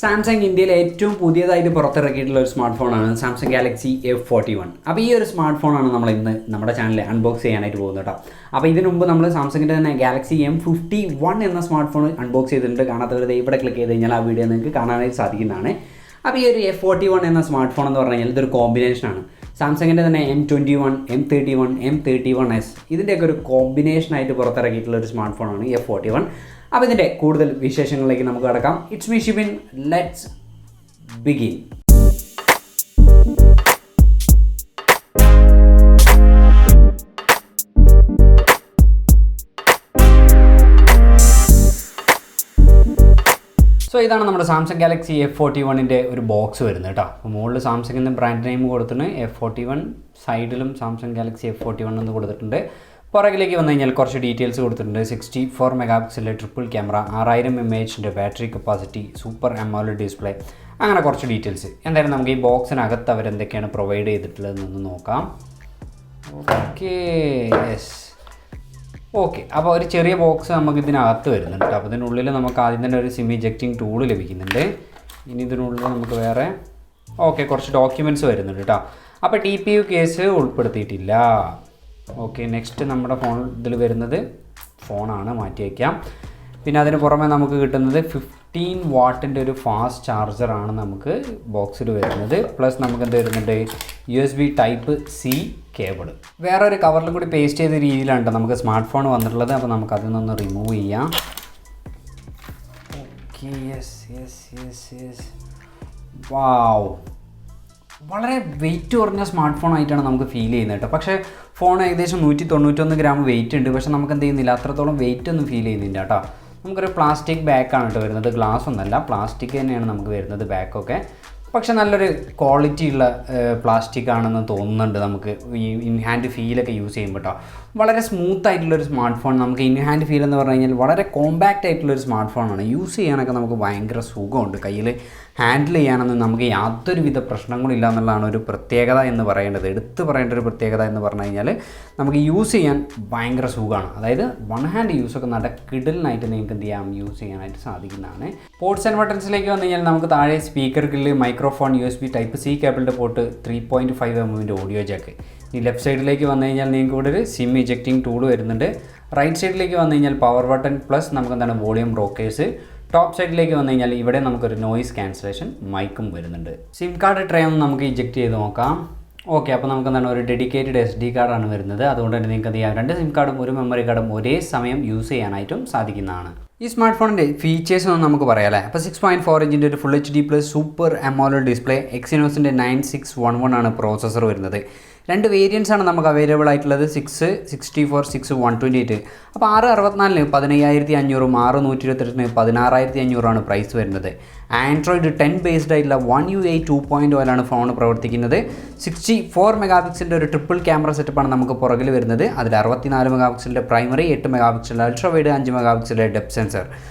Samsung ഇന്ത്യയിലെ ഏറ്റവും പുതിയതായിട്ട് പുറത്തിറക്കിയിട്ടുള്ള ഒരു സ്മാർട്ട് ഫോണാണ് സാംസങ് ഗാലക്സി F41. അപ്പോൾ ഈ ഒരു സ്മാർട്ട് ഫോണാണ് നമ്മൾ ഇന്ന് നമ്മുടെ ചാനലിൽ അൺബോക്സ് ചെയ്യാനായിട്ട് പോകുന്നത് കേട്ടോ. അപ്പോൾ ഇതിനു മുമ്പ് നമ്മൾ സാംസങ്ങിൻ്റെ തന്നെ ഗാലക്സി M51 എന്ന സ്മാർട്ട് ഫോൺ അൺബോക്സ് ചെയ്തിട്ടുണ്ട്. കാണാത്തവർ ഇവിടെ ക്ലിക്ക് ചെയ്ത് കഴിഞ്ഞാൽ ആ വീഡിയോ നിങ്ങൾക്ക് കാണാനായിട്ട് സാധിക്കുന്നതാണ്. അപ്പോൾ ഈ ഒരു F41 എന്ന സ്മാർട്ട് ഫോൺ എന്ന് പറഞ്ഞു കഴിഞ്ഞാൽ ഇതൊരു കോമ്പിനേഷനാണ്. സാംസങ്ങിൻ്റെ തന്നെ M21, M31, M31s ഇതിൻ്റെയൊക്കെ ഒരു കോമ്പിനേഷനായിട്ട് പുറത്തിറക്കിയിട്ടുള്ള ഒരു സ്മാർട്ട് ഫോണാണ് F41. അപ്പോൾ ഇതിൻ്റെ കൂടുതൽ വിശേഷങ്ങളിലേക്ക് നമുക്ക് കടക്കാം. It's me Shibin, let's begin. So ഇതാണ് നമ്മുടെ സാംസങ് ഗാലക്സി F41ൻ്റെ ഒരു ബോക്സ് വരുന്നത് കേട്ടോ. അപ്പോൾ മുകളിൽ സാംസങ്ങിൻ്റെ ബ്രാൻഡ് നെയിം കൊടുത്തിട്ടുണ്ട് F41, സൈഡിലും സാംസങ് ഗാലക്സി F41 എന്ന് കൊടുത്തിട്ടുണ്ട്. പുറകിലേക്ക് വന്നു കഴിഞ്ഞാൽ കുറച്ച് ഡീറ്റെയിൽസ് കൊടുത്തിട്ടുണ്ട്. 64 മെഗാ പിക്സലിൻ്റെ triple camera, 6000 mAh battery capacity, super AMOLED display, അങ്ങനെ കുറച്ച് ഡീറ്റെയിൽസ്. എന്തായാലും നമുക്ക് ഈ ബോക്സിനകത്ത് അവരെന്തൊക്കെയാണ് പ്രൊവൈഡ് ചെയ്തിട്ടുള്ളതെന്നൊന്ന് നോക്കാം. ഓക്കെ അപ്പോൾ ഒരു ചെറിയ ബോക്സ് നമുക്ക് ഇതിനകത്ത് വരുന്നുണ്ട്. അപ്പോൾ ഇതിനുള്ളിൽ നമുക്ക് ആദ്യം തന്നെ ഒരു സിം ഇജക്റ്റിംഗ് ടൂൾ ലഭിക്കുന്നുണ്ട്. ഇനി ഇതിനുള്ളിൽ നമുക്ക് വേറെ കുറച്ച് ഡോക്യുമെൻറ്റ്സ് വരുന്നുണ്ട് കേട്ടോ. അപ്പോൾ TPU കേസ് ഉൾപ്പെടുത്തിയിട്ടില്ല. ഓക്കെ, നെക്സ്റ്റ് നമ്മുടെ ഇതിൽ വരുന്നത് ഫോണാണ്, മാറ്റി വയ്ക്കാം. പിന്നെ അതിന് പുറമെ നമുക്ക് കിട്ടുന്നത് 15 വാട്ടിൻ്റെ ഒരു ഫാസ്റ്റ് ചാർജറാണ് നമുക്ക് ബോക്സിൽ വരുന്നത്. പ്ലസ് നമുക്ക് എന്ത് വരുന്നുണ്ട്, USB Type-C കേബിൾ. വേറൊരു കവറിലും കൂടി പേസ്റ്റ് ചെയ്ത രീതിയിലാണ് നമുക്ക് സ്മാർട്ട് ഫോൺ വന്നിട്ടുള്ളത്. അപ്പോൾ നമുക്ക് അതിൽ നിന്ന് റിമൂവ് ചെയ്യാം. Okay, yes. വാവ്, വളരെ വെയിറ്റ് കുറഞ്ഞ സ്മാർട്ട് ഫോൺ ആയിട്ടാണ് നമുക്ക് ഫീൽ ചെയ്യുന്നത് കേട്ടോ. പക്ഷേ ഫോൺ ഏകദേശം 191 ഗ്രാം വെയിറ്റ് ഉണ്ട്. പക്ഷേ നമുക്ക് എന്ത് ചെയ്യുന്നില്ല, അത്രത്തോളം വെയിറ്റ് ഒന്നും ഫീൽ ചെയ്യുന്നില്ല കേട്ടോ. നമുക്കൊരു പ്ലാസ്റ്റിക് ബാക്കാണ് കേട്ടോ വരുന്നത്, ഗ്ലാസ് ഒന്നല്ല, പ്ലാസ്റ്റിക് തന്നെയാണ് നമുക്ക് വരുന്നത് ബാക്കൊക്കെ. പക്ഷെ നല്ലൊരു ക്വാളിറ്റി ഉള്ള പ്ലാസ്റ്റിക് ആണെന്ന് തോന്നുന്നുണ്ട് നമുക്ക് ഈ ഇൻ ഹാൻഡ് ഫീലൊക്കെ യൂസ് ചെയ്യുമ്പോൾ കേട്ടോ. വളരെ സ്മൂത്ത് ആയിട്ടുള്ളൊരു സ്മാർട്ട് ഫോൺ. നമുക്ക് ഇൻ ഹാൻഡ് ഫീൽ എന്ന് പറഞ്ഞു കഴിഞ്ഞാൽ വളരെ കോമ്പാക്റ്റ് ആയിട്ടുള്ളൊരു സ്മാർട്ട് ഫോണാണ്. യൂസ് ചെയ്യാനൊക്കെ നമുക്ക് ഭയങ്കര സുഖമുണ്ട്. കയ്യിൽ ഹാൻഡിൽ ചെയ്യാനൊന്നും നമുക്ക് യാതൊരുവിധ പ്രശ്നങ്ങളില്ല എന്നുള്ളതാണ് ഒരു പ്രത്യേകത എന്ന് പറയേണ്ടത്. എടുത്ത് പറയേണ്ട ഒരു പ്രത്യേകത എന്ന് പറഞ്ഞു കഴിഞ്ഞാൽ നമുക്ക് യൂസ് ചെയ്യാൻ ഭയങ്കര സുഖമാണ്. അതായത് വൺ ഹാൻഡ് യൂസൊക്കെ കിടലിനായിട്ട് നിങ്ങൾക്ക് എന്ത് ചെയ്യാം, യൂസ് ചെയ്യാനായിട്ട് സാധിക്കുന്നതാണ്. പോർട്സ് ആൻഡ് ബട്ടൺസിലേക്ക് വന്നു കഴിഞ്ഞാൽ നമുക്ക് താഴെ speaker grill, microphone, USB Type-C കേബിളിൻ്റെ പോർട്ട്, 3.5 mm ഓഡിയോ ജാക്ക്. ഈ ലെഫ്റ്റ് സൈഡിലേക്ക് വന്നു കഴിഞ്ഞാൽ നിങ്ങൾക്ക് ഇവിടെ ഒരു സിം ഇജക്റ്റിംഗ് ടൂൾ വരുന്നുണ്ട്. റൈറ്റ് സൈഡിലേക്ക് വന്നു കഴിഞ്ഞാൽ പവർ ബട്ടൺ പ്ലസ് നമുക്ക് എന്താണ് വോളിയം റോക്കേഴ്സ്. ടോപ്പ് സൈഡിലേക്ക് വന്നു കഴിഞ്ഞാൽ ഇവിടെ നമുക്കൊരു നോയിസ് ക്യാൻസലേഷൻ മൈക്കും വരുന്നുണ്ട്. സിം കാർഡ് ട്രേ ഒന്ന് നമുക്ക് ഇജക്റ്റ് ചെയ്ത് നോക്കാം. ഓക്കെ, അപ്പോൾ നമുക്ക് എന്താണ് ഒരു ഡെഡിക്കേറ്റഡ് SD കാർഡാണ് വരുന്നത്. അതുകൊണ്ട് തന്നെ നിങ്ങൾക്ക് എന്ത് ചെയ്യാം, 2 സിം കാർഡും ഒരു മെമ്മറി കാർഡും ഒരേ സമയം യൂസ് ചെയ്യാനായിട്ടും സാധിക്കുന്നതാണ്. ഈ സ്മാർട്ട് ഫോണിൻ്റെ ഫീച്ചേഴ്സ് ഒന്നും നമുക്ക് പറയാം അല്ലേ. അപ്പോൾ 6.4 ഇഞ്ചിൻ്റെ ഒരു full HD+ super AMOLED display, Exynosൻ്റെ 9611 ആണ് പ്രോസസ്സർ വരുന്നത്. 2 വേരിയൻസ് ആണ് നമുക്ക് അവൈലബിൾ ആയിട്ടുള്ളത്, 664, 6128. അപ്പോൾ 664 15500, 628 16500 പ്രൈസ് വരുന്നത്. ആൻഡ്രോയിഡ് 10 ബേസ്ഡ് ആയിട്ടുള്ള One UI 2.0 ഫോൺ പ്രവർത്തിക്കുന്നത്. 64 മെഗാ പിക്സലിൻ്റെ ഒരു ട്രിപ്പിൾ ക്യാമറ സെറ്റപ്പാണ് നമുക്ക് പുറകിൽ വരുന്നത്. അതിൽ 64 മെഗാ പിക്സലിൻ്റെ പ്രൈമറി, 8 മെഗാ പിക്സലിൻ്റെ അൾട്രാ വൈഡ്, 5 മെഗാ പിക്സലിൻ്റെ ഡെപ്ത് സെൻസർ.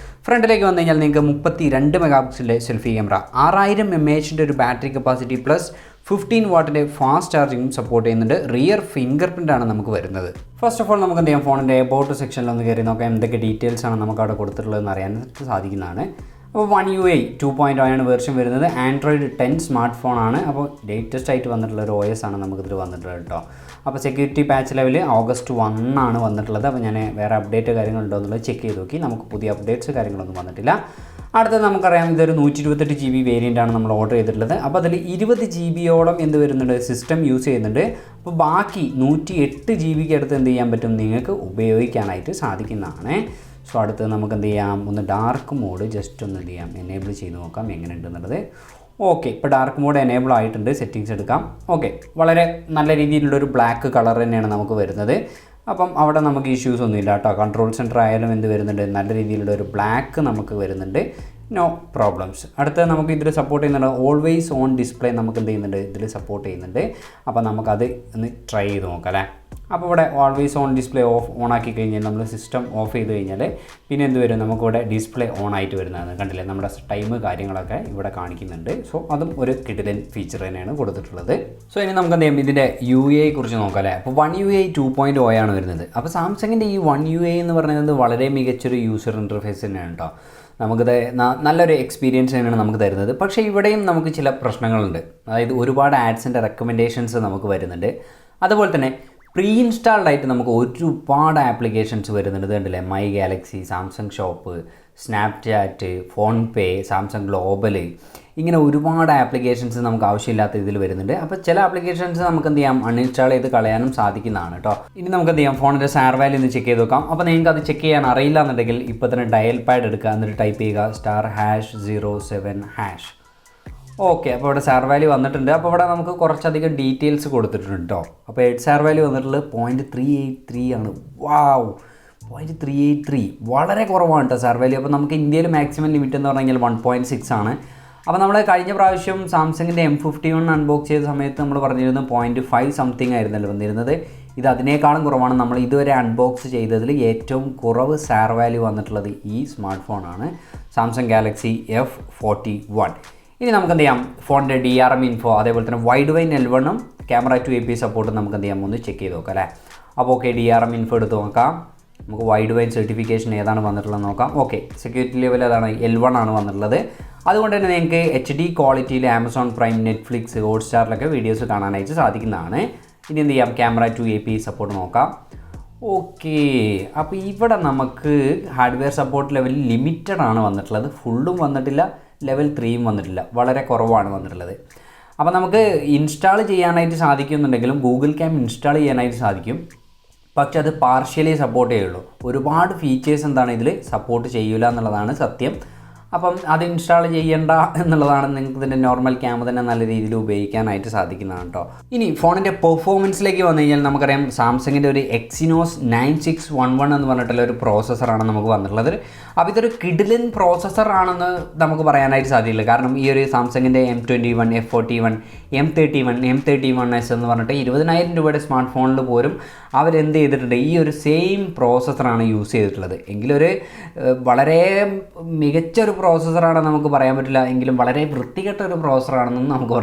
ഫ്രണ്ടിലേക്ക് വന്നു കഴിഞ്ഞാൽ നിങ്ങൾക്ക് 32 മെഗാ പിക്സലിൻ്റെ സെൽഫി ക്യാമറ, 6000 mAh ഒരു ബാറ്ററി കപ്പാസിറ്റി പ്ലസ് 15 വാട്ടിൻ്റെ ഫാസ്റ്റ് ചാർജിങ്ങും സപ്പോർട്ട് ചെയ്യുന്നുണ്ട്. റിയർ ഫിംഗർ പ്രിൻ്റ് ആണ് നമുക്ക് വരുന്നത്. ഫസ്റ്റ് ഓഫ് ഓൾ നമുക്ക് എന്ത് ചെയ്യാം, ഫോണിൻ്റെ എബൌട്ട് സെക്ഷനിൽ ഒന്ന് കയറി നോക്കാം എന്തൊക്കെ ഡീറ്റെയിൽസ് ആണ് നമുക്ക് അവിടെ കൊടുത്തിട്ടുള്ളതെന്ന് അറിയാനായിട്ട് സാധിക്കുന്നതാണ്. അപ്പോൾ One UI 2.0 ആണ് വേർഷൻ വരുന്നത്. ആൻഡ്രോയിഡ് 10 സ്മാർട്ട് ഫോണാണ്. അപ്പോൾ ലേറ്റസ്റ്റ് ആയിട്ട് വന്നിട്ടുള്ള ഒരു OS ആണ് നമുക്കിതിൽ വന്നിട്ടുള്ളത് കേട്ടോ. അപ്പോൾ സെക്യൂരിറ്റി പാച്ച് ലെവൽ August 1 ആണ് വന്നിട്ടുള്ളത്. അപ്പോൾ ഞാൻ വേറെ അപ്ഡേറ്റ് കാര്യങ്ങളുണ്ടോ എന്നുള്ളത് ചെക്ക് ചെയ്ത് നോക്കി. നമുക്ക് പുതിയ അപ്ഡേറ്റ്സ് കാര്യങ്ങളൊന്നും വന്നിട്ടില്ല. അടുത്തത് നമുക്കറിയാം, ഇതൊരു 128 GB വേരിയൻ്റാണ് നമ്മൾ ഓർഡർ ചെയ്തിട്ടുള്ളത്. അപ്പോൾ അതിൽ 20 GB എന്ത് വരുന്നുണ്ട്, സിസ്റ്റം യൂസ് ചെയ്യുന്നുണ്ട്. അപ്പോൾ ബാക്കി 108 GB അടുത്ത് എന്ത് ചെയ്യാൻ പറ്റും, നിങ്ങൾക്ക് ഉപയോഗിക്കാനായിട്ട് സാധിക്കുന്നതാണ്. സോ അടുത്ത് നമുക്ക് എന്ത് ചെയ്യാം, ഒന്ന് ഡാർക്ക് മോഡ് ജസ്റ്റ് ഒന്ന് എന്ത് ചെയ്യാം, എനേബിൾ ചെയ്ത് നോക്കാം എങ്ങനെ ഉണ്ടെന്നുള്ളത്. ഓക്കെ, ഇപ്പോൾ ഡാർക്ക് മോഡ് എനേബിൾ ആയിട്ടുണ്ട്. സെറ്റിങ്സ് എടുക്കാം. ഓക്കെ, വളരെ നല്ല രീതിയിലുള്ളൊരു ബ്ലാക്ക് കളർ തന്നെയാണ് നമുക്ക് വരുന്നത്. അപ്പം അവിടെ നമുക്ക് ഇഷ്യൂസ് ഒന്നുമില്ല കേട്ടോ. കൺട്രോൾ സെൻറ്റർ ആയാലും എന്ത് വരുന്നുണ്ട്, നല്ല രീതിയിലുള്ള ഒരു ബ്ലാക്ക് നമുക്ക് വരുന്നുണ്ട്. No problems. അടുത്ത നമുക്ക് ഇതിൽ സപ്പോർട്ട് ചെയ്യുന്നുണ്ട് ഓൾവേസ് ഓൺ ഡിസ്പ്ലേ. നമുക്ക് എന്ത് ചെയ്യുന്നുണ്ട്, ഇതിൽ സപ്പോർട്ട് ചെയ്യുന്നുണ്ട്. അപ്പോൾ നമുക്കത് ഒന്ന് ട്രൈ ചെയ്ത് നോക്കാം അല്ലേ. അപ്പോൾ ഇവിടെ ഓൾവേസ് ഓൺ ഡിസ്പ്ലേ ഓണാക്കി കഴിഞ്ഞാൽ നമ്മൾ സിസ്റ്റം ഓഫ് ചെയ്ത് കഴിഞ്ഞാൽ പിന്നെ എന്ത് വരും, നമുക്കിവിടെ ഡിസ്പ്ലേ ഓൺ ആയിട്ട് വരുന്നതാണ്. കണ്ടില്ലേ, നമ്മുടെ ടൈം കാര്യങ്ങളൊക്കെ ഇവിടെ കാണിക്കുന്നുണ്ട്. സോ അതും ഒരു കിടിലൻ ഫീച്ചർ തന്നെയാണ് കൊടുത്തിട്ടുള്ളത്. സോ ഇനി നമുക്ക് എന്ത് ചെയ്യാം, ഇതിൻ്റെ UI കുറിച്ച് നോക്കാം അല്ലേ. അപ്പോൾ One UI 2.0 ആണ് വരുന്നത്. അപ്പോൾ സാംസങ്ങിൻ്റെ ഈ One UI എന്ന് പറയുന്നത് വളരെ മികച്ചൊരു യൂസർ ഇൻ്റർഫേസ് തന്നെയാണ് കേട്ടോ. നമുക്കിത് നല്ലൊരു എക്സ്പീരിയൻസ് തന്നെയാണ് നമുക്ക് തരുന്നത്. പക്ഷേ ഇവിടെയും നമുക്ക് ചില പ്രശ്നങ്ങളുണ്ട്. അതായത് ഒരുപാട് ആഡ്സിൻ്റെ റെക്കമെൻഡേഷൻസ് നമുക്ക് വരുന്നുണ്ട്. അതുപോലെ തന്നെ പ്രീ ഇൻസ്റ്റാൾഡ് ആയിട്ട് നമുക്ക് ഒരുപാട് ആപ്ലിക്കേഷൻസ് വരുന്നുണ്ട്. കണ്ടില്ലേ, my Galaxy, Samsung shop, Snapchat, phone pay, Samsung global, ഇങ്ങനെ ഒരുപാട് ആപ്ലിക്കേഷൻസ് നമുക്ക് ആവശ്യമില്ലാത്ത ഇതിൽ വരുന്നുണ്ട്. അപ്പോൾ ചില ആപ്ലിക്കേഷൻസ് നമുക്ക് എന്ത് ചെയ്യാം, അൺഇൻസ്റ്റാൾ ചെയ്ത് കളയാനും സാധിക്കുന്നതാണ് കേട്ടോ. ഇനി നമുക്ക് എന്ത് ചെയ്യാം, ഫോണിൻ്റെ സാർ വാല്യൂ ഒന്ന് ചെക്ക് ചെയ്ത് നോക്കാം. അപ്പോൾ നിങ്ങൾക്ക് അത് ചെക്ക് ചെയ്യാൻ അറിയില്ല എന്നുണ്ടെങ്കിൽ ഇപ്പോൾ തന്നെ ഡയൽ പാഡ് എടുക്കുക, എന്നിട്ട് ടൈപ്പ് ചെയ്യുക *#07#. ഓക്കെ, അപ്പോൾ ഇവിടെ സാർ വാല്യൂ വന്നിട്ടുണ്ട്. അപ്പോൾ ഇവിടെ നമുക്ക് കുറച്ചധികം ഡീറ്റെയിൽസ് കൊടുത്തിട്ടുണ്ട് കേട്ടോ. അപ്പോൾ സാർ വാല്യൂ വന്നിട്ടുള്ളത് 0.383 ആണ്. വാവ്, 0.383 വളരെ കുറവാണ് കേട്ടോ സാർ വാല്യൂ. അപ്പോൾ നമുക്ക് ഇന്ത്യയിൽ മാക്സിമം ലിമിറ്റ് എന്ന് പറഞ്ഞു കഴിഞ്ഞാൽ 1.6 ആണ്. അപ്പോൾ നമ്മൾ കഴിഞ്ഞ പ്രാവശ്യം സാംസങ്ങിൻ്റെ M51 അൺബോക്സ് ചെയ്ത സമയത്ത് നമ്മൾ പറഞ്ഞിരുന്നത് 0.5 സംതിങ് ആയിരുന്നല്ലോ വന്നിരുന്നത്. ഇത് അതിനേക്കാളും കുറവാണ്. നമ്മൾ ഇതുവരെ അൺബോക്സ് ചെയ്തതിൽ ഏറ്റവും കുറവ് സാർ വാല്യൂ വന്നിട്ടുള്ളത് ഈ സ്മാർട്ട് ഫോണാണ്, സാംസങ് ഗാലക്സി F41. ഇനി നമുക്ക് എന്ത് ചെയ്യാം, ഫോണിൻ്റെ DRM ഇൻഫോ, അതേപോലെ തന്നെ wide wine L1 camera 2AP support നമുക്ക് എന്ത് ചെയ്യാം, ഒന്ന് ചെക്ക് ചെയ്ത് നോക്കാം അല്ലേ. അപ്പോൾ ഓക്കെ, DRM ഇൻഫോ എടുത്ത് നോക്കാം. നമുക്ക് വൈഡ് വൈൻ സർട്ടിഫിക്കേഷൻ ഏതാണ് വന്നിട്ടുള്ളത് നോക്കാം. ഓക്കെ, സെക്യൂരിറ്റി ലെവൽ ഏതാണ്, L1 ആണ് വന്നിട്ടുള്ളത്. അതുകൊണ്ട് തന്നെ നിങ്ങൾക്ക് HD ക്വാളിറ്റിയിൽ ആമസോൺ പ്രൈം, നെറ്റ്ഫ്ലിക്സ്, ഹോട്ട്സ്റ്റാറിലൊക്കെ വീഡിയോസ് കാണാനായിട്ട് സാധിക്കുന്നതാണ്. ഇനി എന്ത് ചെയ്യാം, ക്യാമറ 2AP സപ്പോർട്ട് നോക്കാം. ഓക്കെ, അപ്പോൾ ഇവിടെ നമുക്ക് ഹാർഡ്വെയർ സപ്പോർട്ട് ലെവൽ ലിമിറ്റഡ് ആണ് വന്നിട്ടുള്ളത്. ഫുള്ളും വന്നിട്ടില്ല, ലെവൽ 3യും വന്നിട്ടില്ല, വളരെ കുറവാണ് വന്നിട്ടുള്ളത്. അപ്പോൾ നമുക്ക് ഇൻസ്റ്റാൾ ചെയ്യാനായിട്ട് സാധിക്കുന്നുണ്ടെങ്കിലും ഗൂഗിൾ ക്യാം ഇൻസ്റ്റാൾ ചെയ്യാനായിട്ട് സാധിക്കും, പക്ഷെ അത് പാർഷ്യലി സപ്പോർട്ട് ചെയ്യുള്ളൂ. ഒരുപാട് ഫീച്ചേഴ്സ് എന്താണ് ഇതിൽ സപ്പോർട്ട് ചെയ്യില്ല എന്നുള്ളതാണ് സത്യം. അപ്പം അത് ഇൻസ്റ്റാൾ ചെയ്യേണ്ട എന്നുള്ളതാണ്. നിങ്ങൾക്ക് ഇതിൻ്റെ നോർമൽ ക്യാമറ തന്നെ നല്ല രീതിയിൽ ഉപയോഗിക്കാനായിട്ട് സാധിക്കുന്നതാണ് കേട്ടോ. ഇനി ഫോണിൻ്റെ പെർഫോമൻസിലേക്ക് വന്നു കഴിഞ്ഞാൽ നമുക്കറിയാം, സാംസങ്ങിൻ്റെ ഒരു Exynos 9611 എന്ന് പറഞ്ഞിട്ടുള്ള ഒരു പ്രോസസ്സറാണ് നമുക്ക് വന്നിട്ടുള്ളത്. അപ്പോൾ ഇതൊരു കിഡിലൻ പ്രോസസ്സറാണെന്ന് നമുക്ക് പറയാനായിട്ട് സാധിക്കില്ല. കാരണം ഈ ഒരു സാംസങ്ങിൻ്റെ M21, F41, M31S എന്ന് പറഞ്ഞിട്ട് 20,000 രൂപയുടെ സ്മാർട്ട് ഫോണിൽ പോലും അവരെന്ത് ചെയ്തിട്ടുണ്ട്, ഈ ഒരു സെയിം പ്രോസസ്സറാണ് യൂസ് ചെയ്തിട്ടുള്ളത്. എങ്കിലൊരു വളരെ മികച്ചൊരു പ്രോസസ്സറാണെന്ന് നമുക്ക് പറയാൻ പറ്റില്ല, എങ്കിലും വളരെ വൃത്തികെട്ട ഒരു പ്രോസസ്സറാണെന്നും നമുക്ക്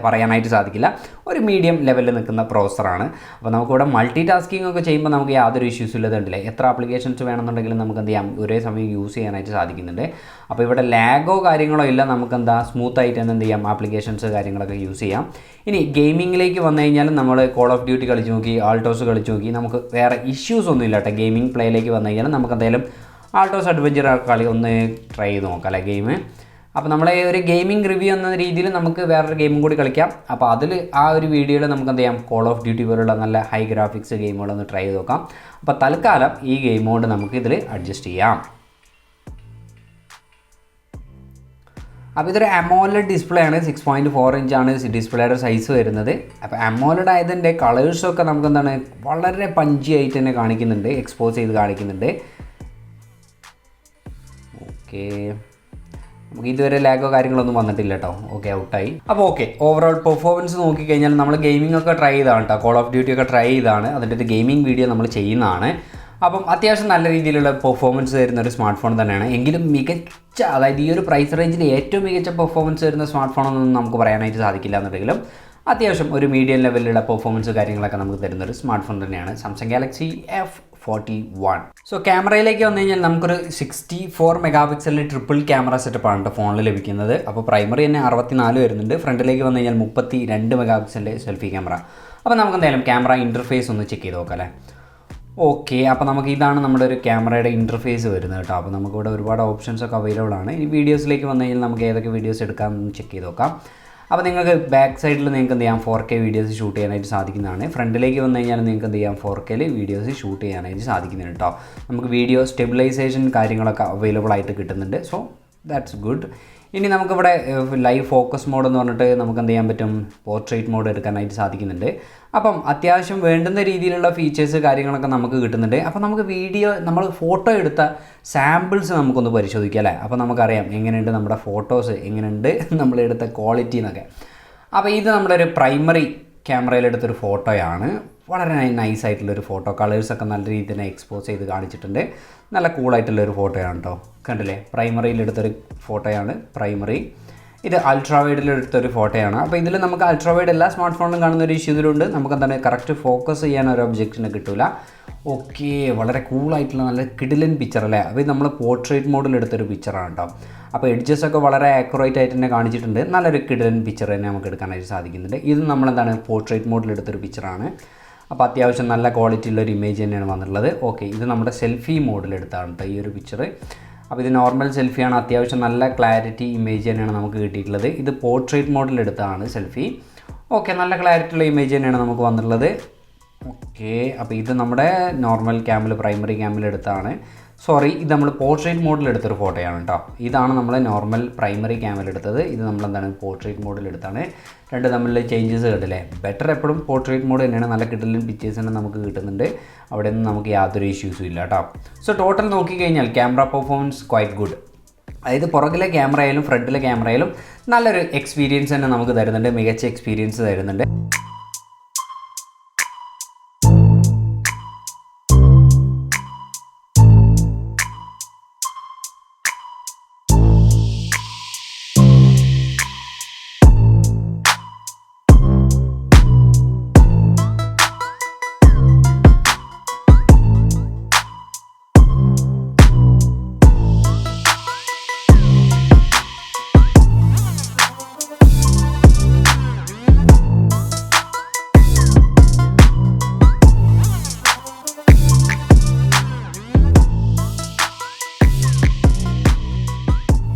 പറയാനായിട്ട് സാധിക്കില്ല. ഒരു മീഡിയം ലെവലിൽ നിൽക്കുന്ന പ്രോസസ്സറാണ്. അപ്പോൾ നമുക്കിവിടെ മൾട്ടി ടാസ്കിംഗ് ഒക്കെ ചെയ്യുമ്പോൾ നമുക്ക് യാതൊരു ഇഷ്യൂസും ഇല്ലതുണ്ടല്ലേ. എത്ര ആപ്ലിക്കേഷൻസ് വേണമെന്നുണ്ടെങ്കിലും നമുക്ക് എന്ത് ചെയ്യാം, ഒരേ സമയം യൂസ് ചെയ്യാനായിട്ട് സാധിക്കുന്നുണ്ട്. അപ്പോൾ ഇവിടെ ലാഗോ കാര്യങ്ങളോ ഇല്ല, നമുക്ക് എന്താ സ്മൂത്തായിട്ട് തന്നെ എന്ത് ചെയ്യാം, ആപ്ലിക്കേഷൻസ് കാര്യങ്ങളൊക്കെ യൂസ് ചെയ്യാം. ഇനി ഗെയിമിങ്ങിലേക്ക് വന്നു കഴിഞ്ഞാൽ നമ്മൾ കോൾ ഓഫ് ഡ്യൂട്ടി കളിച്ച് നോക്കി, ആൾട്ടോസ് കളിച്ച് നോക്കി, നമുക്ക് വേറെ ഇഷ്യൂസ് ഒന്നും ഇല്ല കേട്ടോ. ഗെയിമിംഗ് പ്ലേയിലേക്ക് വന്നു കഴിഞ്ഞാൽ നമുക്ക് എന്തായാലും ആൾട്ടോസ് അഡ്വഞ്ചർ കളി ഒന്ന് ട്രൈ ചെയ്ത് നോക്കാം അല്ലേ ഗെയിം. അപ്പോൾ നമ്മളെ ഒരു ഗെയിമിംഗ് റിവ്യൂ എന്ന രീതിയിൽ നമുക്ക് വേറൊരു ഗെയിമും കൂടി കളിക്കാം. അപ്പോൾ അതിൽ ആ ഒരു വീഡിയോയിൽ നമുക്ക് എന്ത് ചെയ്യാം, കോൾ ഓഫ് ഡ്യൂട്ടി പോലുള്ള നല്ല ഹൈ ഗ്രാഫിക്സ് ഗെയിമുകളൊന്ന് ട്രൈ ചെയ്ത് നോക്കാം. അപ്പോൾ തൽക്കാലം ഈ ഗെയിം കൊണ്ട് നമുക്ക് ഇതിൽ അഡ്ജസ്റ്റ് ചെയ്യാം. അപ്പോൾ ഇതൊരു AMOLED ഡിസ്പ്ലേ ആണ്, 6.4 ഇഞ്ചാണ് ഡിസ്പ്ലേയുടെ സൈസ് വരുന്നത്. അപ്പോൾ AMOLED ആയതിൻ്റെ കളേഴ്സൊക്കെ നമുക്ക് എന്താണ് വളരെ പഞ്ചി ആയിട്ട് തന്നെ കാണിക്കുന്നുണ്ട്, എക്സ്പോസ് ചെയ്ത് കാണിക്കുന്നുണ്ട്. ഓക്കെ, നമുക്ക് ഇതുവരെ ലാഗോ കാര്യങ്ങളൊന്നും വന്നിട്ടില്ല കേട്ടോ. ഓക്കെ, ഔട്ടായി. അപ്പോൾ ഓക്കെ, ഓവറോൾ പെർഫോമൻസ് നോക്കിക്കഴിഞ്ഞാൽ നമ്മൾ ഗെയിമിംഗ് ഒക്കെ ട്രൈ ചെയ്താണ് കേട്ടോ, കോൾ ഓഫ് ഡ്യൂട്ടി ഒക്കെ ട്രൈ ചെയ്താണ്. അതിൻ്റെ ഒരു ഗെയിമിംഗ് വീഡിയോ നമ്മൾ ചെയ്യുന്നതാണ്. അപ്പം അത്യാവശ്യം നല്ല രീതിയിലുള്ള പെർഫോമൻസ് തരുന്ന ഒരു സ്മാർട്ട് ഫോൺ തന്നെയാണ്. എങ്കിലും മികച്ച, അതായത് ഈ ഒരു പ്രൈസ് റേഞ്ചിൽ ഏറ്റവും മികച്ച പെർഫോമൻസ് തരുന്ന സ്മാർട്ട് ഫോണൊന്നും നമുക്ക് പറയാനായിട്ട് സാധിക്കില്ല എന്നുണ്ടെങ്കിലും അത്യാവശ്യം ഒരു മീഡിയം ലെവലിലുള്ള പെർഫോമൻസ് കാര്യങ്ങളൊക്കെ നമുക്ക് തരുന്നൊരു സ്മാർട്ട് ഫോൺ തന്നെയാണ് സാംസങ് ഗാലക്സി F41. സോ ക്യാമറയിലേക്ക് വന്നു കഴിഞ്ഞാൽ നമുക്കൊരു 64 മെഗാ പിക്സലിൽ ട്രിപ്പിൾ ക്യാമറ സെറ്റപ്പാണ് ഫോണിൽ ലഭിക്കുന്നത്. അപ്പോൾ പ്രൈമറി തന്നെ 64 വരുന്നുണ്ട്. ഫ്രണ്ടിലേക്ക് വന്നു കഴിഞ്ഞാൽ 32 മെഗാ പിക്സലിൻ്റെ സെൽഫി ക്യാമറ. അപ്പോൾ നമുക്ക് എന്തായാലും ക്യാമറ ഇൻ്റർഫേസ് ഒന്ന് ചെക്ക് ചെയ്ത് നോക്കാം അല്ലേ. ഓക്കെ, അപ്പോൾ നമുക്ക് ഇതാണ് നമ്മുടെ ഒരു ക്യാമറയുടെ ഇൻ്റർഫേസ് വരുന്നത് കേട്ടോ. അപ്പോൾ നമുക്കിവിടെ ഒരുപാട് ഓപ്ഷൻസ് ഒക്കെ അവൈലബിൾ ആണ്. ഈ വീഡിയോസിലേക്ക് വന്നു കഴിഞ്ഞാൽ നമുക്ക് ഏതൊക്കെ വീഡിയോസ് എടുക്കാമെന്ന് ചെക്ക് ചെയ്ത് നോക്കാം. അപ്പോൾ നിങ്ങൾക്ക് ബാക്ക് സൈഡിൽ നിങ്ങൾക്ക് എന്ത് ചെയ്യാം, 4K വീഡിയോസ് ഷൂട്ട് ചെയ്യാനായിട്ട് സാധിക്കുന്നതാണ്. ഫ്രണ്ടിലേക്ക് വന്നു കഴിഞ്ഞാൽ നിങ്ങൾക്ക് എന്ത് ചെയ്യാം, 4Kയിൽ വീഡിയോസ് ഷൂട്ട് ചെയ്യാനായിട്ട് സാധിക്കുന്നുണ്ട് കേട്ടോ. നമുക്ക് വീഡിയോ സ്റ്റെബിലൈസേഷൻ കാര്യങ്ങളൊക്കെ അവൈലബിൾ ആയിട്ട് കിട്ടുന്നുണ്ട്. So that's good. ഇനി നമുക്കിവിടെ ലൈവ് ഫോക്കസ് മോഡ് എന്ന് പറഞ്ഞിട്ട് നമുക്ക് എന്ത് ചെയ്യാൻ പറ്റും, പോർട്രേറ്റ് മോഡ് എടുക്കാനായിട്ട് സാധിക്കുന്നുണ്ട്. അപ്പം അത്യാവശ്യം വേണ്ടുന്ന രീതിയിലുള്ള ഫീച്ചേഴ്സ് കാര്യങ്ങളൊക്കെ നമുക്ക് കിട്ടുന്നുണ്ട്. അപ്പോൾ നമുക്ക് വീഡിയോ, നമ്മൾ ഫോട്ടോ എടുത്ത സാമ്പിൾസ് നമുക്കൊന്ന് പരിശോധിക്കാം അല്ലേ. അപ്പോൾ നമുക്കറിയാം എങ്ങനെയുണ്ട് നമ്മുടെ ഫോട്ടോസ്, എങ്ങനെയുണ്ട് നമ്മളെടുത്ത ക്വാളിറ്റി എന്നൊക്കെ. അപ്പോൾ ഇത് നമ്മുടെ ഒരു പ്രൈമറി ക്യാമറയിലെടുത്തൊരു ഫോട്ടോയാണ്. വളരെ നൈസായിട്ടുള്ളൊരു ഫോട്ടോ, കളേഴ്സൊക്കെ നല്ല രീതിയിൽ തന്നെ എക്സ്പോസ് ചെയ്ത് കാണിച്ചിട്ടുണ്ട്. നല്ല കൂളായിട്ടുള്ളൊരു ഫോട്ടോയാണ് കേട്ടോ. കണ്ടില്ലേ, പ്രൈമറിയിലെടുത്തൊരു ഫോട്ടോയാണ് പ്രൈമറി. ഇത് അൾട്രാ വൈഡിൽ എടുത്തൊരു ഫോട്ടോയാണ്. അപ്പോൾ ഇതിൽ നമുക്ക് അൾട്രാ വൈഡ് എല്ലാ സ്മാർട്ട് ഫോണിലും കാണുന്ന ഒരു ഇഷ്യൂ ഇതിലുണ്ട്. നമുക്ക് എന്താണ് കറക്റ്റ് ഫോക്കസ് ചെയ്യാൻ ഒരു ഒബ്ജക്റ്റിന് കിട്ടില്ല. ഓക്കെ, വളരെ കൂളായിട്ടുള്ള നല്ല കിടിലൻ പിക്ചർ അല്ലേ. അപ്പോൾ ഇത് നമ്മൾ പോർട്രേറ്റ് മോഡിൽ എടുത്തൊരു പിക്ചറാണ് കേട്ടോ. അപ്പോൾ എഡ്ജസ് ഒക്കെ വളരെ ആക്യുറേറ്റ് ആയിട്ട് തന്നെ കാണിച്ചിട്ടുണ്ട്. നല്ലൊരു കിടിലൻ പിക്ചർ തന്നെ നമുക്ക് എടുക്കാനായിട്ട് സാധിക്കുന്നുണ്ട്. ഇത് നമ്മളെന്താണ് പോർട്രേറ്റ് മോഡിൽ എടുത്തൊരു പിക്ചറാണ്. അപ്പോൾ അത്യാവശ്യം നല്ല ക്വാളിറ്റി ഉള്ളൊരു ഇമേജ് തന്നെയാണ് വന്നിട്ടുള്ളത്. ഓക്കെ, ഇത് നമ്മുടെ സെൽഫി മോഡിലെടുത്താണ് കേട്ടോ ഈ ഒരു പിക്ചർ. അപ്പോൾ ഇത് നോർമൽ സെൽഫിയാണ്. അത്യാവശ്യം നല്ല ക്ലാരിറ്റി ഇമേജ് തന്നെയാണ് നമുക്ക് കിട്ടിയിട്ടുള്ളത്. ഇത് പോർട്രേറ്റ് മോഡിലെടുത്താണ് സെൽഫി. ഓക്കെ, നല്ല ക്ലാരിറ്റി ഉള്ള ഇമേജ് തന്നെയാണ് നമുക്ക് വന്നിട്ടുള്ളത്. ഓക്കെ, അപ്പോൾ ഇത് നമ്മുടെ നോർമൽ ക്യാമിൽ പ്രൈമറി ക്യാമിൽ എടുത്താണ്. സോറി, ഇത് നമ്മൾ പോർട്രേറ്റ് മോഡിലെടുത്തൊരു ഫോട്ടോയാണ് കേട്ടോ. ഇതാണ് നമ്മൾ നോർമൽ പ്രൈമറി ക്യാമിലെടുത്തത്. ഇത് നമ്മളെന്താണ് പോർട്രേറ്റ് മോഡിലെടുത്താണ്. രണ്ട് തമ്മിലുള്ള ചേഞ്ചസ് കണ്ടില്ലേ. ബെറ്റർ എപ്പോഴും പോർട്രേറ്റ് മോഡ് തന്നെയാണ്. നല്ല കിട്ടുന്ന പിക്ചേഴ്സ് തന്നെ നമുക്ക് കിട്ടുന്നുണ്ട്. അവിടെ നിന്ന് നമുക്ക് യാതൊരു ഇഷ്യൂസും ഇല്ല കേട്ടോ. സോ ടോട്ടൽ നോക്കിക്കഴിഞ്ഞാൽ ക്യാമറ പെർഫോമൻസ് ക്വൈറ്റ് ഗുഡ്. അതായത് പുറകിലെ ക്യാമറ ആയാലും ഫ്രണ്ടിലെ ക്യാമറ ആയാലും നല്ലൊരു എക്സ്പീരിയൻസ് തന്നെ നമുക്ക് തരുന്നുണ്ട്. മികച്ച എക്സ്പീരിയൻസ് തരുന്നുണ്ട്.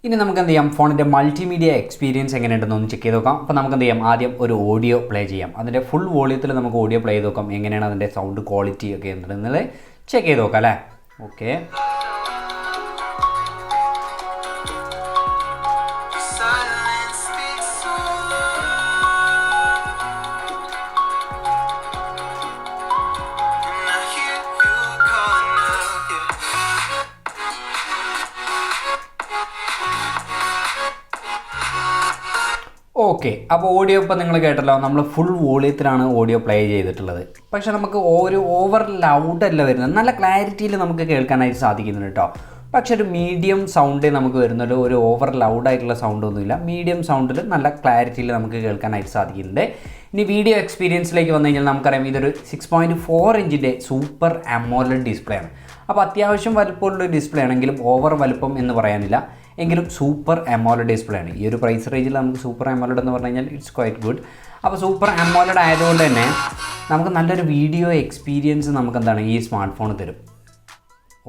ഇനി നമുക്ക് എന്ത് ചെയ്യാം, ഫോണിൻ്റെ മൾട്ടിമീഡിയ എക്സ്പീരിയൻസ് എങ്ങനെയുണ്ടെന്ന് ഒന്ന് ചെക്ക് ചെയ്ത് നോക്കാം. അപ്പോൾ നമുക്ക് എന്ത് ചെയ്യാം, ആദ്യം ഒരു ഓഡിയോ പ്ലേ ചെയ്യാം. അതിൻ്റെ ഫുൾ വോളിയത്തിൽ നമുക്ക് ഓഡിയോ പ്ലേ ചെയ്ത് നോക്കാം. എങ്ങനെയാണ് അതിൻ്റെ സൗണ്ട് ക്വാളിറ്റി ഒക്കെ ഉണ്ടെന്നുള്ളത് ചെക്ക് ചെയ്ത് നോക്കാം അല്ലേ. Okay, okay. അപ്പോൾ ഓഡിയോ ഇപ്പോൾ നിങ്ങൾ കേട്ടല്ലോ, നമ്മൾ ഫുൾ വോളിയത്തിലാണ് ഓഡിയോ പ്ലേ ചെയ്തിട്ടുള്ളത്. പക്ഷേ നമുക്ക് ഒരു ഓവർ ലൗഡല്ല വരുന്നത്. നല്ല ക്ലാരിറ്റിയിൽ നമുക്ക് കേൾക്കാനായിട്ട് സാധിക്കുന്നുണ്ട് കേട്ടോ. പക്ഷെ ഒരു മീഡിയം സൗണ്ടേ നമുക്ക് വരുന്നുള്ളൂ. ഒരു ഓവർ ലൗഡായിട്ടുള്ള സൗണ്ടൊന്നുമില്ല. മീഡിയം സൗണ്ടിൽ നല്ല ക്ലാരിറ്റിയിൽ നമുക്ക് കേൾക്കാനായിട്ട് സാധിക്കുന്നുണ്ട്. ഇനി വീഡിയോ എക്സ്പീരിയൻസിലേക്ക് വന്നു കഴിഞ്ഞാൽ നമുക്കറിയാം ഇതൊരു 6.4 ഇഞ്ചിൻ്റെ സൂപ്പർ അമോലെഡ് ഡിസ്പ്ലേ ആണ്. അപ്പോൾ അത്യാവശ്യം വലുപ്പമുള്ള ഡിസ്പ്ലേ ആണെങ്കിലും ഓവർ വലുപ്പം എന്ന് പറയാനില്ല. എങ്കിലും സൂപ്പർ അമോലെഡ് ഡിസ്പ്ലേ ആണ്. ഈ ഒരു പ്രൈസ് റേഞ്ചിൽ നമുക്ക് സൂപ്പർ അമോലെഡ് എന്ന് പറഞ്ഞു കഴിഞ്ഞാൽ ഇറ്റ്സ് ക്വൈറ്റ് ഗുഡ്. അപ്പോൾ സൂപ്പർ അമോലെഡ് ആയതുകൊണ്ട് തന്നെ നമുക്ക് നല്ലൊരു വീഡിയോ എക്സ്പീരിയൻസ് നമുക്ക് എന്താണ് ഈ സ്മാർട്ട് ഫോൺ തരും.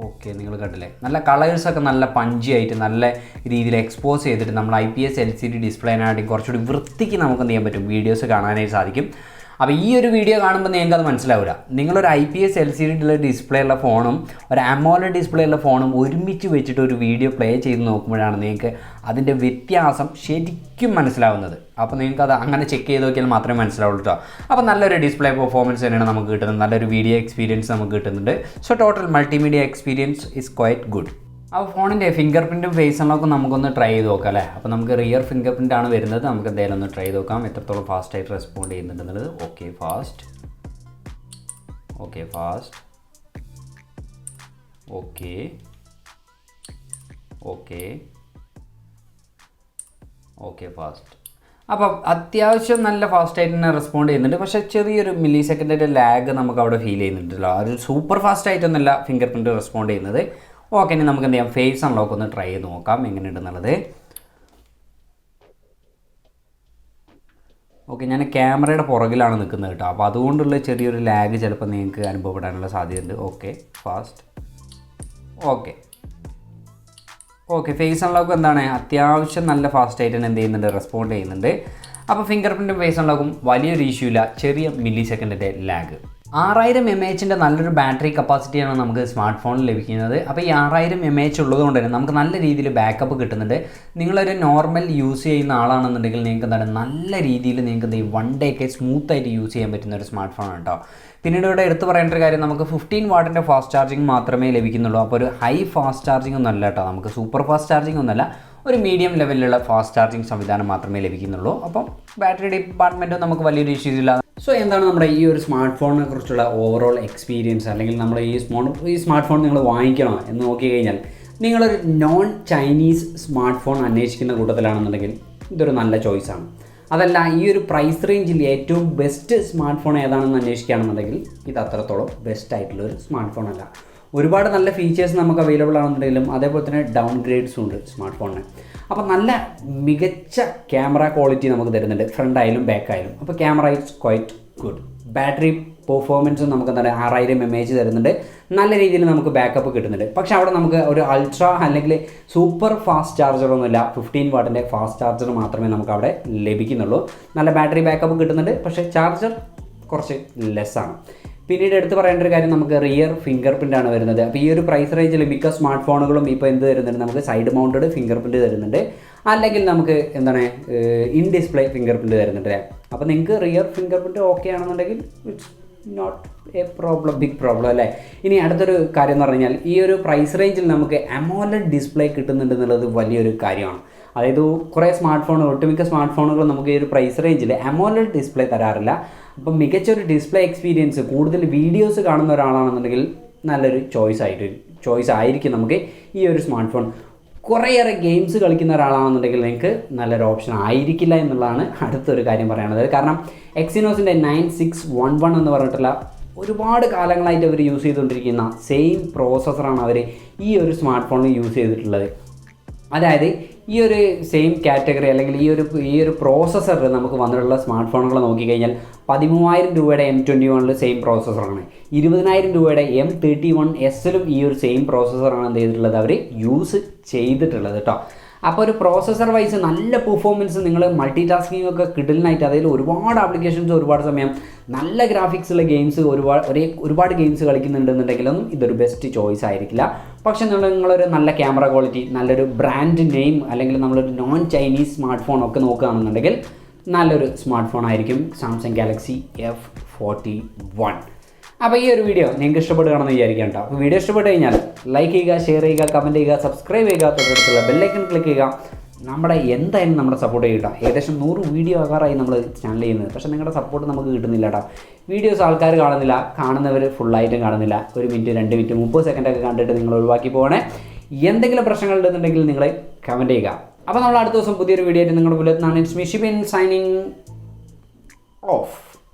ഓക്കെ, നിങ്ങൾ കണ്ടില്ലേ, നല്ല കളേഴ്സൊക്കെ നല്ല പഞ്ചി ആയിട്ട് നല്ല രീതിയിൽ എക്സ്പോസ് ചെയ്തിട്ട് നമ്മൾ IPS LCD ഡിസ്പ്ലേനായിട്ട് കുറച്ചുകൂടി വൃത്തിക്ക് നമുക്ക് എന്ത് ചെയ്യാൻ പറ്റും, വീഡിയോസ് കാണാനായിട്ട് സാധിക്കും. അപ്പോൾ ഈ ഒരു വീഡിയോ കാണുമ്പോൾ നിങ്ങൾക്ക് അത് മനസ്സിലാവില്ല. നിങ്ങളൊരു IPS LCD ഡിസ്പ്ലേ ഉള്ള ഫോണും ഒരു അമോലെഡ് ഡിസ്പ്ലേ ഉള്ള ഫോണും ഒരുമിച്ച് വെച്ചിട്ട് ഒരു വീഡിയോ പ്ലേ ചെയ്ത് നോക്കുമ്പോഴാണ് നിങ്ങൾക്ക് അതിൻ്റെ വ്യത്യാസം ശരിക്കും മനസ്സിലാവുന്നത്. അപ്പോൾ നിങ്ങൾക്ക് അത് അങ്ങനെ ചെക്ക് ചെയ്ത് നോക്കിയാൽ മാത്രമേ മനസ്സിലാവുള്ളൂ കേട്ടോ. അപ്പോൾ നല്ലൊരു ഡിസ്പ്ലേ പെർഫോമൻസ് തന്നെയാണ് നമുക്ക് കിട്ടുന്നത്. നല്ലൊരു വീഡിയോ എക്സ്പീരിയൻസ് നമുക്ക് കിട്ടുന്നുണ്ട്. So total multimedia experience is quite good. അപ്പോൾ ഫോണിൻ്റെ ഫിംഗർ പ്രിൻറ്റും ഫേസ് അൺലോക്കും നമുക്കൊന്ന് ട്രൈ ചെയ്ത് നോക്കാം അല്ലേ. അപ്പോൾ നമുക്ക് റിയർ ഫിംഗർ പ്രിൻ്റ് ആണ് വരുന്നത്. നമുക്ക് എന്തായാലും ഒന്ന് ട്രൈ ചെയ്ത് നോക്കാം എത്രത്തോളം ഫാസ്റ്റായിട്ട് റെസ്പോണ്ട് ചെയ്യുന്നുണ്ടെന്നുള്ളത്. Okay, fast. Okay, fast. Okay, okay, okay, fast. അപ്പം അത്യാവശ്യം നല്ല ഫാസ്റ്റായിട്ട് തന്നെ റെസ്പോണ്ട് ചെയ്യുന്നുണ്ട്. പക്ഷേ ചെറിയൊരു മില്ലി സെക്കൻഡിൻ്റെ ലാഗ് നമുക്ക് അവിടെ ഫീൽ ചെയ്യുന്നുണ്ടല്ലോ. അത് സൂപ്പർ ഫാസ്റ്റായിട്ടൊന്നുമല്ല ഫിംഗർ പ്രിൻറ്റ് റെസ്പോണ്ട് ചെയ്യുന്നത്. ഓക്കെ, ഇനി നമുക്ക് എന്ത് ചെയ്യാം, ഫേസ് അൺലോക്ക് ഒന്ന് ട്രൈ ചെയ്ത് നോക്കാം എങ്ങനെയുണ്ടെന്നുള്ളത്. ഓക്കെ, ഞാൻ ക്യാമറയുടെ പുറകിലാണ് നിൽക്കുന്നത് കേട്ടോ. അപ്പോൾ അതുകൊണ്ടുള്ള ചെറിയൊരു ലാഗ് ചിലപ്പോൾ നിങ്ങൾക്ക് അനുഭവപ്പെടാനുള്ള സാധ്യതയുണ്ട്. Okay, fast. Okay, okay, face unlock എന്താണ് അത്യാവശ്യം നല്ല ഫാസ്റ്റായിട്ട് തന്നെ എന്ത് ചെയ്യുന്നുണ്ട്, റെസ്പോണ്ട് ചെയ്യുന്നുണ്ട്. അപ്പോൾ ഫിംഗർ പ്രിൻറ്റും ഫേസ് അൺലോക്കും വലിയൊരു ഇഷ്യൂ ഇല്ല. ചെറിയ മില്ലി സെക്കൻഡിൻ്റെ ലാഗ്. 6000 mAh നല്ലൊരു ബാറ്ററി കപ്പാസിറ്റിയാണ് നമുക്ക് സ്മാർട്ട് ഫോണിൽ ലഭിക്കുന്നത്. അപ്പോൾ ഈ 6000 mAh ഉള്ളതുകൊണ്ട് തന്നെ നമുക്ക് നല്ല രീതിയിൽ ബാക്കപ്പ് കിട്ടുന്നുണ്ട്. നിങ്ങളൊരു നോർമൽ യൂസ് ചെയ്യുന്ന ആളാണെന്നുണ്ടെങ്കിൽ നിങ്ങൾക്ക് എന്താണ് നല്ല രീതിയിൽ നിങ്ങൾക്ക് എന്ത് ചെയ്യും 1 day ഒക്കെ സ്മൂത്തായിട്ട് യൂസ് ചെയ്യാൻ പറ്റുന്ന ഒരു സ്മാർട്ട് ഫോൺ കേട്ടോ. പിന്നീട് ഇവിടെ എടുത്തു പറയേണ്ട ഒരു കാര്യം, നമുക്ക് 15 വാട്ടിൻ്റെ ഫാസ്റ്റ് ചാർജിങ് മാത്രമേ ലഭിക്കുന്നുള്ളൂ. അപ്പോൾ ഒരു ഹൈ ഫാസ്റ്റ് ചാർജിങ് ഒന്നും അല്ല കേട്ടോ, നമുക്ക് സൂപ്പർ ഫാസ്റ്റ് ചാർജിങ് ഒന്നുമല്ല, ഒരു മീഡിയം ലെവലിലുള്ള ഫാസ്റ്റ് ചാർജിങ് സംവിധാനം മാത്രമേ ലഭിക്കുന്നുള്ളൂ. അപ്പം ബാറ്ററി ഡിപ്പാർട്ട്മെൻറ്റും നമുക്ക് വലിയൊരു ഇഷ്യൂസ് ഇല്ല. സോ എന്താണ് നമ്മുടെ ഈ ഒരു സ്മാർട്ട് ഫോണിനെ കുറിച്ചുള്ള ഓവറോൾ എക്സ്പീരിയൻസ്, അല്ലെങ്കിൽ നമ്മൾ ഈ സ്മാർട്ട് ഫോൺ നിങ്ങൾ വാങ്ങിക്കണോ എന്ന് നോക്കിക്കഴിഞ്ഞാൽ നിങ്ങളൊരു നോൺ ചൈനീസ് സ്മാർട്ട് ഫോൺ അന്വേഷിക്കുന്ന കൂട്ടത്തിലാണെന്നുണ്ടെങ്കിൽ ഇതൊരു നല്ല ചോയ്സാണ്. അതല്ല ഈ ഒരു പ്രൈസ് റേഞ്ചിൽ ഏറ്റവും ബെസ്റ്റ് സ്മാർട്ട് ഫോൺ ഏതാണെന്ന് അന്വേഷിക്കുകയാണെന്നുണ്ടെങ്കിൽ ഇത് അത്രത്തോളം ബെസ്റ്റ് ആയിട്ടുള്ളൊരു സ്മാർട്ട് ഫോൺ അല്ല. ഒരുപാട് നല്ല ഫീച്ചേഴ്സ് നമുക്ക് അവൈലബിൾ ആണെന്നുണ്ടെങ്കിലും അതേപോലെ തന്നെ ഡൗൺ ഗ്രേഡ്സും ഉണ്ട് സ്മാർട്ട് ഫോണിന്. അപ്പോൾ നല്ല മികച്ച ക്യാമറ ക്വാളിറ്റി നമുക്ക് തരുന്നുണ്ട്, ഫ്രണ്ട് ആയാലും ബാക്ക് ആയാലും. അപ്പോൾ camera it's quite good. Battery പെർഫോമൻസും നമുക്ക് എന്താണ് 6000 mAh തരുന്നുണ്ട്. നല്ല രീതിയിൽ നമുക്ക് ബാക്കപ്പ് കിട്ടുന്നുണ്ട്. പക്ഷേ അവിടെ നമുക്ക് ഒരു അൾട്രാ അല്ലെങ്കിൽ സൂപ്പർ ഫാസ്റ്റ് ചാർജറൊന്നുമില്ല. 15 വാട്ടിൻ്റെ ഫാസ്റ്റ് ചാർജർ മാത്രമേ നമുക്ക് അവിടെ ലഭിക്കുന്നുള്ളൂ. നല്ല ബാറ്ററി ബാക്കപ്പ് കിട്ടുന്നുണ്ട്, പക്ഷേ ചാർജർ കുറച്ച് ലെസ്സാണ്. പിന്നീട് എടുത്ത് പറയേണ്ട ഒരു കാര്യം, നമുക്ക് റിയർ ഫിംഗർ പ്രിൻ്റ് ആണ് വരുന്നത്. അപ്പോൾ ഈ ഒരു പ്രൈസ് റേഞ്ചിൽ മിക്ക സ്മാർട്ട് ഫോണുകളും ഇപ്പോൾ എന്ത് തരുന്നുണ്ട്, നമുക്ക് സൈഡ് മൗണ്ടഡ് ഫിംഗർ പ്രിൻറ്റ് തരുന്നുണ്ട്, അല്ലെങ്കിൽ നമുക്ക് എന്താണ് ഇൻ ഡിസ്പ്ലേ ഫിംഗർ പ്രിൻറ്റ് തരുന്നുണ്ട്. അപ്പോൾ നിങ്ങൾക്ക് റിയർ ഫിംഗർ പ്രിൻറ്റ് ഓക്കെ ആണെന്നുണ്ടെങ്കിൽ it's not a problem, big problem അല്ലേ. ഇനി അടുത്തൊരു കാര്യം എന്ന് പറഞ്ഞാൽ ഈ ഒരു പ്രൈസ് റേഞ്ചിൽ നമുക്ക് അമോലഡ് ഡിസ്പ്ലേ കിട്ടുന്നുണ്ട് എന്നുള്ളത് വലിയൊരു കാര്യമാണ്. അതായത് കുറേ സ്മാർട്ട് ഫോണുകൾ, ഒട്ടുമിക്ക സ്മാർട്ട് ഫോണുകൾ നമുക്ക് ഈ ഒരു പ്രൈസ് റേഞ്ചിൽ അമോലഡ് ഡിസ്പ്ലേ തരാറില്ല. അപ്പം മികച്ച ഒരു ഡിസ്പ്ലേ എക്സ്പീരിയൻസ്, കൂടുതൽ വീഡിയോസ് കാണുന്ന ഒരാളാണെന്നുണ്ടെങ്കിൽ നല്ലൊരു ചോയ്സ് ആയിരിക്കും നമുക്ക് ഈ ഒരു സ്മാർട്ട് ഫോൺ. കുറേയേറെ ഗെയിംസ് കളിക്കുന്ന ഒരാളാണെന്നുണ്ടെങ്കിൽ നിങ്ങൾക്ക് നല്ലൊരു ഓപ്ഷൻ ആയിരിക്കില്ല എന്നുള്ളതാണ് അടുത്തൊരു കാര്യം പറയാനുള്ളത്. കാരണം എക്സിനോസിൻ്റെ 9611 എന്ന് പറഞ്ഞിട്ടുള്ള ഒരുപാട് കാലങ്ങളായിട്ട് അവർ യൂസ് ചെയ്തുകൊണ്ടിരിക്കുന്ന സെയിം പ്രോസസ്സറാണ് അവർ ഈ ഒരു സ്മാർട്ട് ഫോണിൽ യൂസ് ചെയ്തിട്ടുള്ളത്. അതായത് ഈ ഒരു സെയിം കാറ്റഗറി അല്ലെങ്കിൽ ഈ ഒരു പ്രോസസ്സർ നമുക്ക് വന്നിട്ടുള്ള സ്മാർട്ട് ഫോണുകൾ നോക്കിക്കഴിഞ്ഞാൽ 13,000 രൂപയുടെ M21 സെയിം പ്രോസസ്സറാണ്. 20,000 രൂപയുടെ M31S ഈ ഒരു സെയിം പ്രോസസ്സറാണ് എന്ത് ചെയ്തിട്ടുള്ളത്, അവർ യൂസ് ചെയ്തിട്ടുള്ളത് കേട്ടോ. അപ്പോൾ ഒരു പ്രോസസ്സർ വൈസ് നല്ല പെർഫോമൻസ്, നിങ്ങൾ മൾട്ടി ടാസ്കിങ് ഒക്കെ കിടലിനായിട്ട്, അതായത് ഒരുപാട് ആപ്ലിക്കേഷൻസ് ഒരുപാട് സമയം നല്ല ഗ്രാഫിക്സുള്ള ഗെയിംസ് ഒരുപാട് ഗെയിംസ് കളിക്കുന്നുണ്ടെന്നുണ്ടെങ്കിലൊന്നും ഇതൊരു ബെസ്റ്റ് ചോയ്സ് ആയിരിക്കില്ല. പക്ഷേ നിങ്ങളൊരു നല്ല ക്യാമറ ക്വാളിറ്റി, നല്ലൊരു ബ്രാൻഡ് നെയിം, അല്ലെങ്കിൽ നമ്മളൊരു നോൺ ചൈനീസ് സ്മാർട്ട് ഫോൺ ഒക്കെ നോക്കുകയാണെന്നുണ്ടെങ്കിൽ നല്ലൊരു സ്മാർട്ട് ഫോൺ ആയിരിക്കും സാംസങ് ഗാലക്സി F41. അപ്പോൾ ഈ ഒരു വീഡിയോ നിങ്ങൾക്ക് ഇഷ്ടപ്പെടുകയാണെന്ന് വിചാരിക്കാം കേട്ടോ. അപ്പോൾ വീഡിയോ ഇഷ്ടപ്പെട്ട് കഴിഞ്ഞാൽ ലൈക്ക് ചെയ്യുക, ഷെയർ ചെയ്യുക, കമൻറ്റ് ചെയ്യുക, സബ്സ്ക്രൈബ് ചെയ്യുക, തൊട്ടടുത്തുള്ള ബെല്ലൈക്കൺ ക്ലിക്ക് ചെയ്യുക. എന്തായാലും നമ്മുടെ സപ്പോർട്ട് ചെയ്യുക. ഏകദേശം 100 വീഡിയോ ആകാറായി നമ്മൾ ചാനൽ ചെയ്യുന്നത്, പക്ഷേ നിങ്ങളുടെ സപ്പോർട്ട് നമുക്ക് കിട്ടുന്നില്ല കേട്ടോ. വീഡിയോസ് ആൾക്കാർ കാണുന്നില്ല, കാണുന്നവർ ഫുള്ളായിട്ടും കാണുന്നില്ല. 1 മിനിറ്റ് 2 മിനിറ്റ് 30 സെക്കൻഡൊക്കെ കണ്ടിട്ട് നിങ്ങൾ ഒഴിവാക്കി പോകണേ. എന്തെങ്കിലും പ്രശ്നങ്ങൾ ഉണ്ടെന്നുണ്ടെങ്കിൽ നിങ്ങൾ കമൻറ്റ് ചെയ്യുക. അപ്പോൾ നമ്മൾ അടുത്ത ദിവസം പുതിയൊരു വീഡിയോ ആയിട്ട് നിങ്ങളുടെ മുന്നിലെത്തുന്നതാണ്. It's me Shibin signing of.